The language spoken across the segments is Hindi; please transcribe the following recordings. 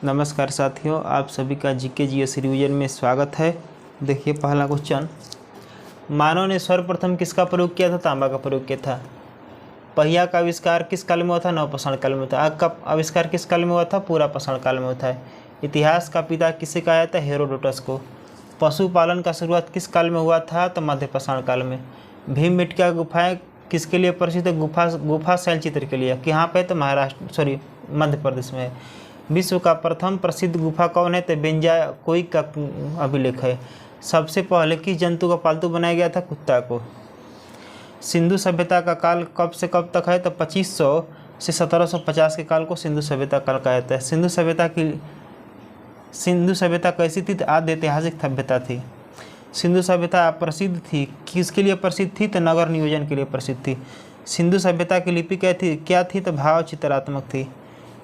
नमस्कार साथियों, आप सभी का जीके जीएस रिवीजन में स्वागत है। देखिए पहला क्वेश्चन, मानव ने सर्वप्रथम किसका प्रयोग किया था? तांबा का प्रयोग किया था। पहिया का आविष्कार किस काल में हुआ था? नवपाषाण काल में हुआ था। आग का आविष्कार किस काल में हुआ था? पुरापाषाण काल में हुआ था। इतिहास का पिता किसे कहा जाता है? हेरोडोटस को। पशुपालन का शुरुआत किस काल में हुआ था? तो मध्यपाषाण काल में। भीमबेटका गुफाएं किसके लिए प्रसिद्ध है? गुफा शैलचित्र के लिए। कहाँ पे? तो मध्य प्रदेश में। विश्व का प्रथम प्रसिद्ध गुफा कौन है? तो बेंजाकोई का अभिलेख है। सबसे पहले किस जंतु का पालतू बनाया गया था? कुत्ता को। सिंधु सभ्यता का काल कब से कब तक है? तो 2500 से 1750 के काल को सिंधु सभ्यता काल कहा जाता है। सिंधु सभ्यता कैसी थी? आद्य ऐतिहासिक सभ्यता थी। सिंधु सभ्यता प्रसिद्ध थी, किसके लिए प्रसिद्ध थी? तो नगर नियोजन के लिए प्रसिद्ध थी। सिंधु सभ्यता की लिपि क्या थी? तो भाव चित्रात्मक थी।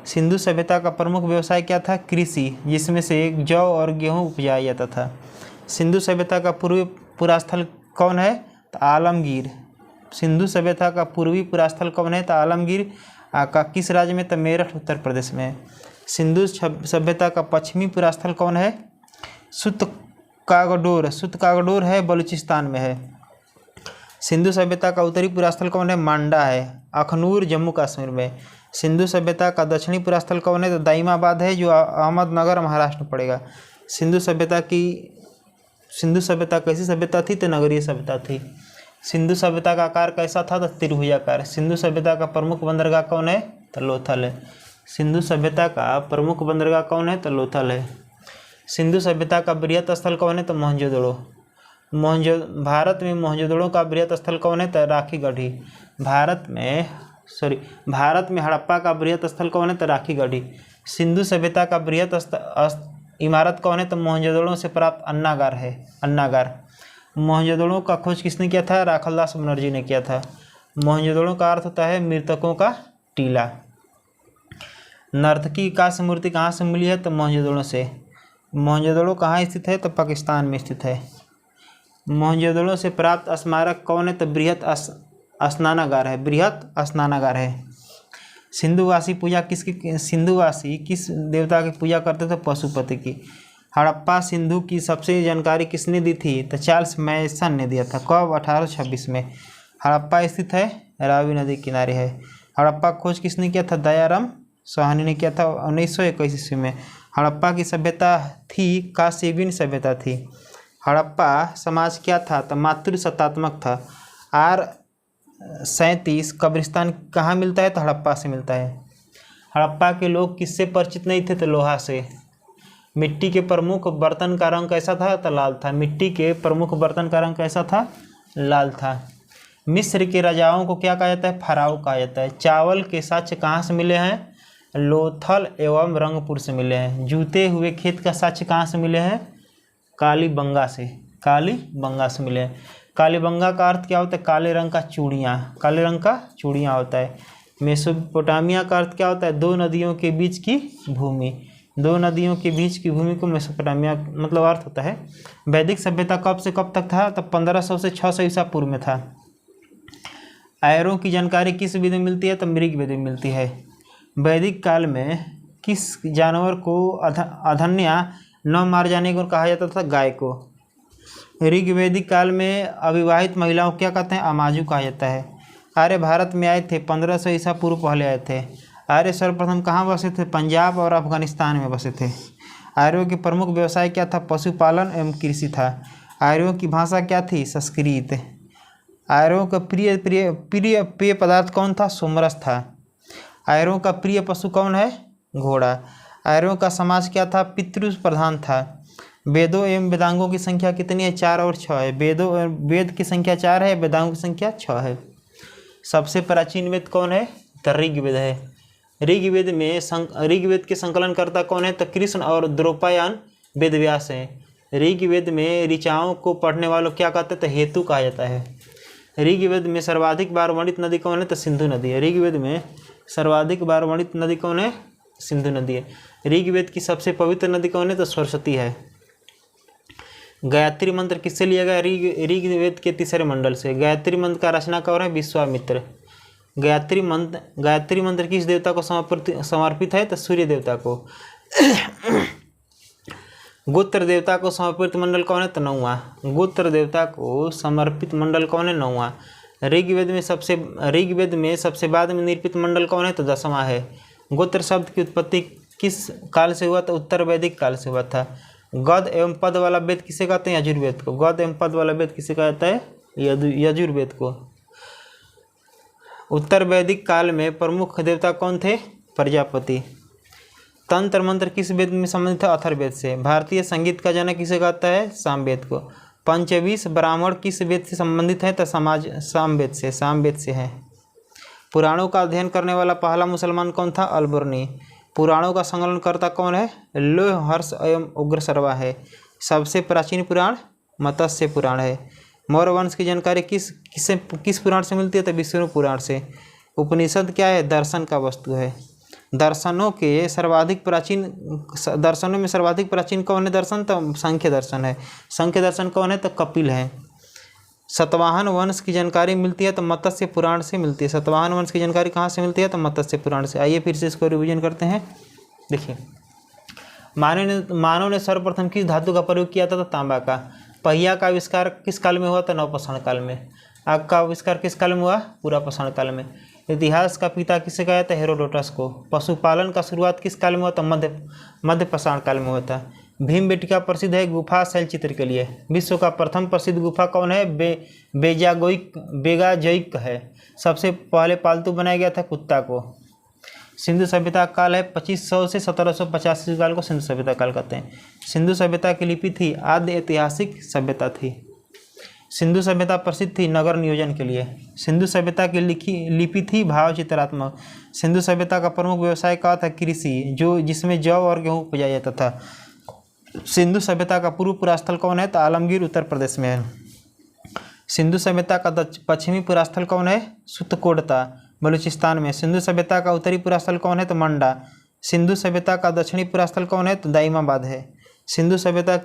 सिंधु सभ्यता का प्रमुख व्यवसाय क्या था? कृषि, जिसमें से जौ और गेहूं उपजाया जाता था। सिंधु सभ्यता का पूर्वी पुरास्थल कौन है? तो आलमगीर। सिंधु सभ्यता का पूर्वी पुरास्थल कौन है? तो आलमगीर का किस राज्य में? तो मेरठ उत्तर प्रदेश में। सिंधु सभ्यता का पश्चिमी पुरास्थल कौन है? सुतकागडोर है, बलूचिस्तान में है। सिंधु सभ्यता का उत्तरी पुरास्थल कौन है? मांडा है, अखनूर जम्मू कश्मीर में। सिंधु सभ्यता का दक्षिणी पुरास्थल कौन है? तो दाइमाबाद है, जो अहमदनगर महाराष्ट्र में पड़ेगा। सिंधु सभ्यता कैसी सभ्यता थी? तो नगरीय सभ्यता थी। सिंधु सभ्यता का आकार कैसा था? तो त्रिभुजाकार। सिंधु सभ्यता का प्रमुख बंदरगाह कौन है? तो लोथल है। सिंधु सभ्यता का प्रमुख बंदरगाह कौन है? तो लोथल है। सिंधु सभ्यता का बृहत स्थल कौन है? तो मोहनजोदड़ो। भारत में मोहनजोदड़ो का बृहत स्थल कौन है? तो राखीगढ़ी। भारत में हड़प्पा का बृहत स्थल कौन है? तो राखीगढ़ी। सिंधु सभ्यता का बृहत इमारत कौन है? तो मोहनजोदड़ो से प्राप्त अन्नागार है, अन्नागार। मोहनजोदड़ो का खोज किसने किया था? राखलदास बनर्जी ने किया था। मोहनजोदड़ो का अर्थ होता है मृतकों का टीला। नर्तकी कांस्य मूर्ति कहाँ से मिली है? तो मोहनजोदड़ो से। मोहनजोदड़ो कहाँ स्थित है? तो पाकिस्तान में स्थित है। मोहनजोदड़ो से प्राप्त स्मारक कौन है? तो बृहत स्नानागार है। सिंधुवासी किस देवता की पूजा करते थे? पशुपति की। हड़प्पा सिंधु की सबसे जानकारी किसने दी थी? तो चार्ल्स मैसन ने दिया था। कब? 1826 में। हड़प्पा स्थित है, रावी नदी किनारे है। हड़प्पा खोज किसने किया था? दयाराम साहनी ने किया था 1921 ईस्वी में। हड़प्पा की सभ्यता थी कांस्ययुगीन सभ्यता थी। हड़प्पा समाज क्या था? तो मातृसत्तात्मक था। R37 कब्रिस्तान कहाँ मिलता है? तो हड़प्पा से मिलता है। हड़प्पा के लोग किससे परिचित नहीं थे? तो लोहा से। मिट्टी के प्रमुख बर्तन का रंग कैसा था? तो लाल था। मिट्टी के प्रमुख बर्तन का रंग कैसा था? लाल था। मिस्र के राजाओं को क्या कहा जाता है? फराओ कहा जाता है। चावल के साक्ष्य कहाँ से मिले हैं? लोथल एवं रंगपुर से मिले हैं। जूते हुए खेत का साक्ष्य कहाँ से मिले हैं? कालीबंगा से मिले हैं। कालीबंगा का अर्थ क्या होता है? काले रंग का चूड़ियाँ होता है। मेसोपोटामिया का अर्थ क्या होता है? दो नदियों के बीच की भूमि। दो नदियों के बीच की भूमि को मेसोपोटामिया मतलब अर्थ होता है। वैदिक सभ्यता कब से कब तक था? तो 1500 से 600 ईसा पूर्व में था। आयरों की जानकारी किस वेद में मिलती है? तो ऋग्वेद में मिलती है। वैदिक काल में किस जानवर को अधन्या न मार जाने को कहा जाता था? गाय को। ऋग्वैदिक काल में अविवाहित महिलाओं को क्या कहते हैं? अमाजु कहा जाता है। आर्य भारत में आए थे 1500 ईसा पूर्व पहले आए थे। आर्य सर्वप्रथम कहाँ बसे थे? पंजाब और अफगानिस्तान में बसे थे। आर्यों के प्रमुख व्यवसाय क्या था? पशुपालन एवं कृषि था। आर्यों की भाषा क्या थी? संस्कृत। आर्यों का प्रिय पेय पदार्थ कौन था? सोमरस था। आर्यों का प्रिय पशु कौन है? घोड़ा। आर्यों का समाज क्या था? पितृ प्रधान था। वेदों एवं वेदांगों की संख्या कितनी है? 4 और 6 है। वेद की संख्या 4 है, वेदांगों की संख्या 6 है। सबसे प्राचीन वेद कौन है? तो ऋग्वेद है। ऋग्वेद के संकलनकर्ता कौन है? तो कृष्ण और द्रौपदयान वेदव्यास हैं। ऋग्वेद में ऋचाओं को पढ़ने वालों क्या कहते हैं? तो हेतु कहा जाता है। ऋग्वेद में सर्वाधिक बार वर्णित नदी कौन है? तो सिंधु नदी है। ऋग्वेद में सर्वाधिक बार वर्णित नदी कौन है? सिंधु नदी है। ऋग्वेद की सबसे पवित्र नदी कौन है? तो सरस्वती है। गायत्री मंत्र किससे लिया गया? ऋग्वेद के तीसरे मंडल से। गायत्री मंत्र का रचना कौन है? विश्वामित्र। गायत्री मंत्र किस देवता को समर्पित है? तो सूर्य देवता को। गोत्र देवता को समर्पित मंडल कौन है? तो 9वां। गोत्र देवता को समर्पित मंडल कौन है? 9वां। ऋग्वेद में सबसे बाद में निरूपित मंडल कौन है? तो 10वां है। गोत्र शब्द की उत्पत्ति किस काल से हुआ? तो उत्तर वैदिक काल से हुआ था। गद एवं पद वाला वेद किसे कहते हैं? यजुर्वेद को। गद एवं पद वाला वेद किसे कहता है? यजुर्वेद को। उत्तर वैदिक काल में प्रमुख देवता कौन थे? प्रजापति। तंत्र मंत्र किस वेद में संबंधित है? अथर्ववेद से। भारतीय संगीत का जनक किसे कहता है? सामवेद को। पंचविंश ब्राह्मण किस वेद से संबंधित है? तो सामवेद से है। पुराणों का अध्ययन करने वाला पहला मुसलमान कौन था? अलबर्नी। पुराणों का संकलनकर्ता कौन है? लोह, हर्ष एवं उग्रसर्वा है। सबसे प्राचीन पुराण मत्स्य पुराण है। मौर्य वंश की जानकारी किस पुराण से मिलती है? तो विष्णु पुराण से। उपनिषद क्या है? दर्शन का वस्तु है। दर्शनों में सर्वाधिक प्राचीन कौन है? दर्शन तो सांख्य दर्शन है। सांख्य दर्शन कौन है? तो कपिल है। सतवाहन वंश की जानकारी मिलती है तो मत्स्य पुराण से मिलती है। सतवाहन वंश की जानकारी कहाँ से मिलती है? तो मत्स्य पुराण से। आइए फिर से इसको रिवीजन करते हैं। देखिए, मानव ने सर्वप्रथम किस धातु का प्रयोग किया था? तो तांबा का। पहिया का आविष्कार किस काल में हुआ? तो नवपाषाण काल में। आग का आविष्कार किस काल में हुआ? पुरापाषाण काल में। इतिहास का पिता किसे कहा था? हेरोडोटस को। पशुपालन का शुरुआत किस काल में हुआ? तो मध्यपाषाण काल में हुआ था। भीमबेटका प्रसिद्ध है गुफा शैलचित्र के लिए। विश्व का प्रथम प्रसिद्ध गुफा कौन है? बेगाजोइक है। सबसे पहले पालतू बनाया गया था कुत्ता को। सिंधु सभ्यता काल है 2500 से 1785 काल को सिंधु सभ्यता काल कहते हैं। सिंधु सभ्यता की लिपि थी आद्य ऐतिहासिक सभ्यता थी। सिंधु सभ्यता प्रसिद्ध थी नगर नियोजन के लिए। सिंधु सभ्यता की लिपि थी भाव चित्रात्मक। सिंधु सभ्यता का प्रमुख व्यवसाय क्या था? कृषि, जिसमें जौ और गेहूँ उपजाया जाता था। सिंधु सभ्यता का पूर्व पुरास्थल कौन है? तो आलमगीर उत्तर प्रदेश में है। सिंधु सभ्यता का पश्चिमी पुरास्थल कौन है? सुतकोटता बलूचिस्तान में। सिंधु सभ्यता का उत्तरी पुरास्थल कौन है? तो मंडा। सिंधु सभ्यता का दक्षिणी पुरास्थल कौन है? तो दाइमाबाद है। सिंधु सभ्यता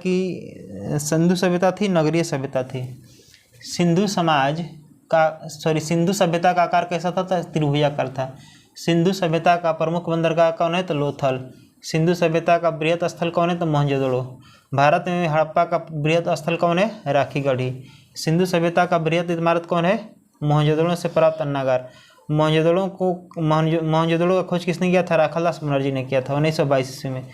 थी नगरीय सभ्यता थी। सिंधु सभ्यता का आकार कैसा था? तो त्रिभुजाकार था। सिंधु सभ्यता का प्रमुख बंदरगाह कौन है? तो लोथल। सिंधु सभ्यता का बृहत स्थल कौन है? तो मोहनजोदड़ो। भारत में हड़प्पा का बृहत स्थल कौन है? राखीगढ़ी। सिंधु सभ्यता का बृहत इमारत कौन है? मोहनजोदड़ो से प्राप्त अन्नागार। मोहनजोदड़ो का खोज किसने किया था? राखालदास बनर्जी ने किया था 1922 ईस्वी में।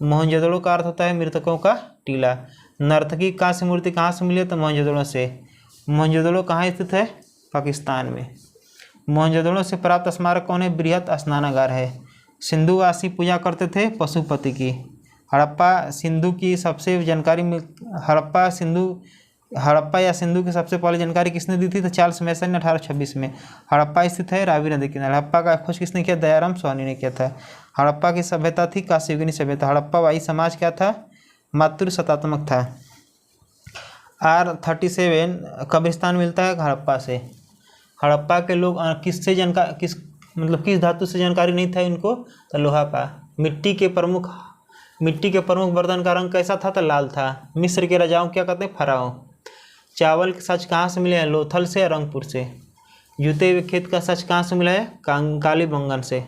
मोहनजोदड़ो का अर्थ होता है मृतकों का टीला। नर्तकी कांस्य मूर्ति कहाँ से मिली है? तो मोहनजोदड़ो से। मोहनजोदड़ो कहाँ स्थित है? पाकिस्तान में। मोहनजोदड़ो से प्राप्त स्मारक कौन है? बृहत स्नानागार है। सिंधुवासी पूजा करते थे पशुपति की। हड़प्पा सिंधु की सबसे जानकारी हड़प्पा या सिंधु की सबसे पहले जानकारी किसने दी थी? तो चार्ल्स मैसन ने 1826 में। हड़प्पा स्थित है रावी नदी किनारे। हड़प्पा का खोज किसने किया? दयाराम स्वामी ने किया था। हड़प्पा की सभ्यता थी कांस्ययुगीन सभ्यता। हड़प्पावाई समाज क्या था? मातृसत्तात्मक था। R37 कब्रिस्तान मिलता है हड़प्पा से। हड़प्पा के लोग किस धातु से जानकारी नहीं था इनको? तो लोहा का। मिट्टी के प्रमुख बर्तन का रंग कैसा था? तो लाल था। मिस्र के राजाओं क्या कहते हैं? फराओ। चावल के सच कहाँ से मिले हैं? लोथल से या रंगपुर से। जूते हुए खेत का सच कहाँ से मिला है? कालीबंगन से।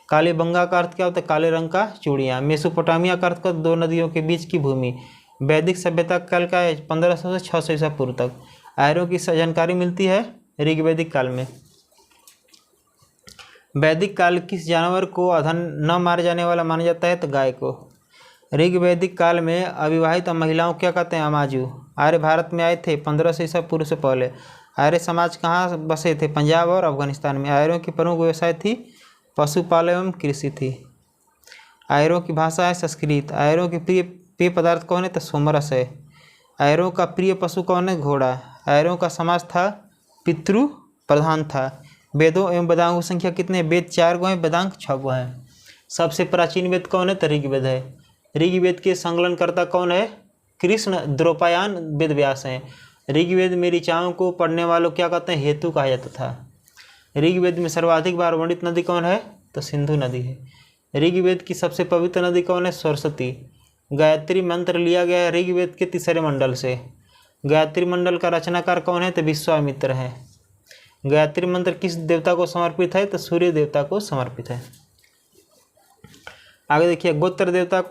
कालीबंगा का अर्थ क्या होता है? काले रंग का चूड़ियाँ। मेसोपोटामिया का अर्थ दो नदियों के बीच की भूमि। वैदिक सभ्यता काल का है 1500 से 600 ईसा पूर्व तक। आयरों की जानकारी मिलती है ऋग्वैदिक काल में। वैदिक काल किस जानवर को अधन न मारे जाने वाला माना जाता है? तो गाय को। ऋग्वैदिक काल में अविवाहित महिलाओं क्या कहते हैं? अमाजू। आर्य भारत में आए थे 1500 ईसा पूर्व से पहले। आर्य समाज कहाँ बसे थे? पंजाब और अफगानिस्तान में। आर्यों की प्रमुख व्यवसाय थी पशुपालन एवं कृषि थी। आर्यों की भाषा है संस्कृत। आर्यों के प्रिय पेय पदार्थ कौन है? तो सोमरस है। आर्यों का प्रिय पशु कौन है? घोड़ा। आर्यों का समाज था पितृ प्रधान था। वेदों एवं वेदांगों की संख्या कितने? वेद 4 गो हैं, वेदांग 6 गो हैं। सबसे प्राचीन वेद कौन है? तो ऋग्वेद है। ऋग्वेद के संकलनकर्ता कौन है? कृष्ण द्रौपदयान वेद व्यास हैं। ऋग्वेद में ऋचाओं को पढ़ने वालों क्या कहते हैं? हेतु कहा जाता था। ऋग्वेद में सर्वाधिक बार वर्णित नदी कौन है? तो सिंधु नदी है। ऋग्वेद की सबसे पवित्र नदी कौन है? सरस्वती। गायत्री मंत्र लिया गया है ऋग्वेद के 3 मंडल से। गायत्री मंडल का रचनाकार कौन है? तो विश्वामित्र है। गायत्री मंत्र किस देवता को समर्पित है? तो सूर्य देवता को समर्पित है। आगे देखिए, गोत्र देवता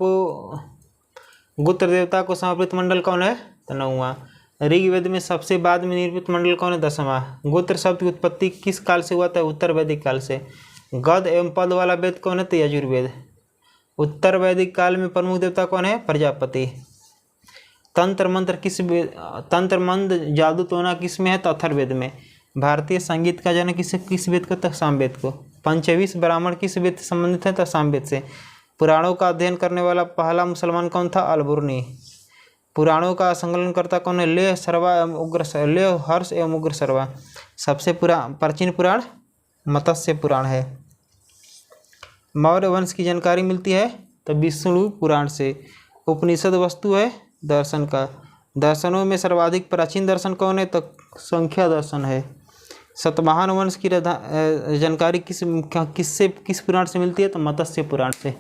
को समर्पित मंडल कौन है? तो 9वां। ऋग्वेद में सबसे बाद में निर्मित मंडल कौन है? 10वां। गोत्र शब्द की उत्पत्ति किस काल से हुआ था? उत्तर वैदिक काल से। गद एवं पद वाला वेद कौन है? तो यजुर्वेद। उत्तर वैदिक काल में प्रमुख देवता कौन है? प्रजापति। तंत्र मंत्र जादू टोना किस में है? तो अथर्ववेद में। भारतीय संगीत का जन्म किस वेद को? तो सामवेद को। पंचविंश ब्राह्मण किस वेद से संबंधित है? तो सामवेद से। पुराणों का अध्ययन करने वाला पहला मुसलमान कौन था? अलबुर्नी। पुराणों का संकलनकर्ता कौन है? लेह हर्ष एवं उग्र सर्वा। सबसे प्राचीन पुराण मत्स्य पुराण है। मौर्य वंश की जानकारी मिलती है तो विष्णु पुराण से। उपनिषद वस्तु है दर्शन का। दर्शनों में सर्वाधिक प्राचीन दर्शन कौन है? तो संख्या दर्शन है। सतवाहन वंश की जानकारी किस पुराण से मिलती है? तो मत्स्य पुराण से।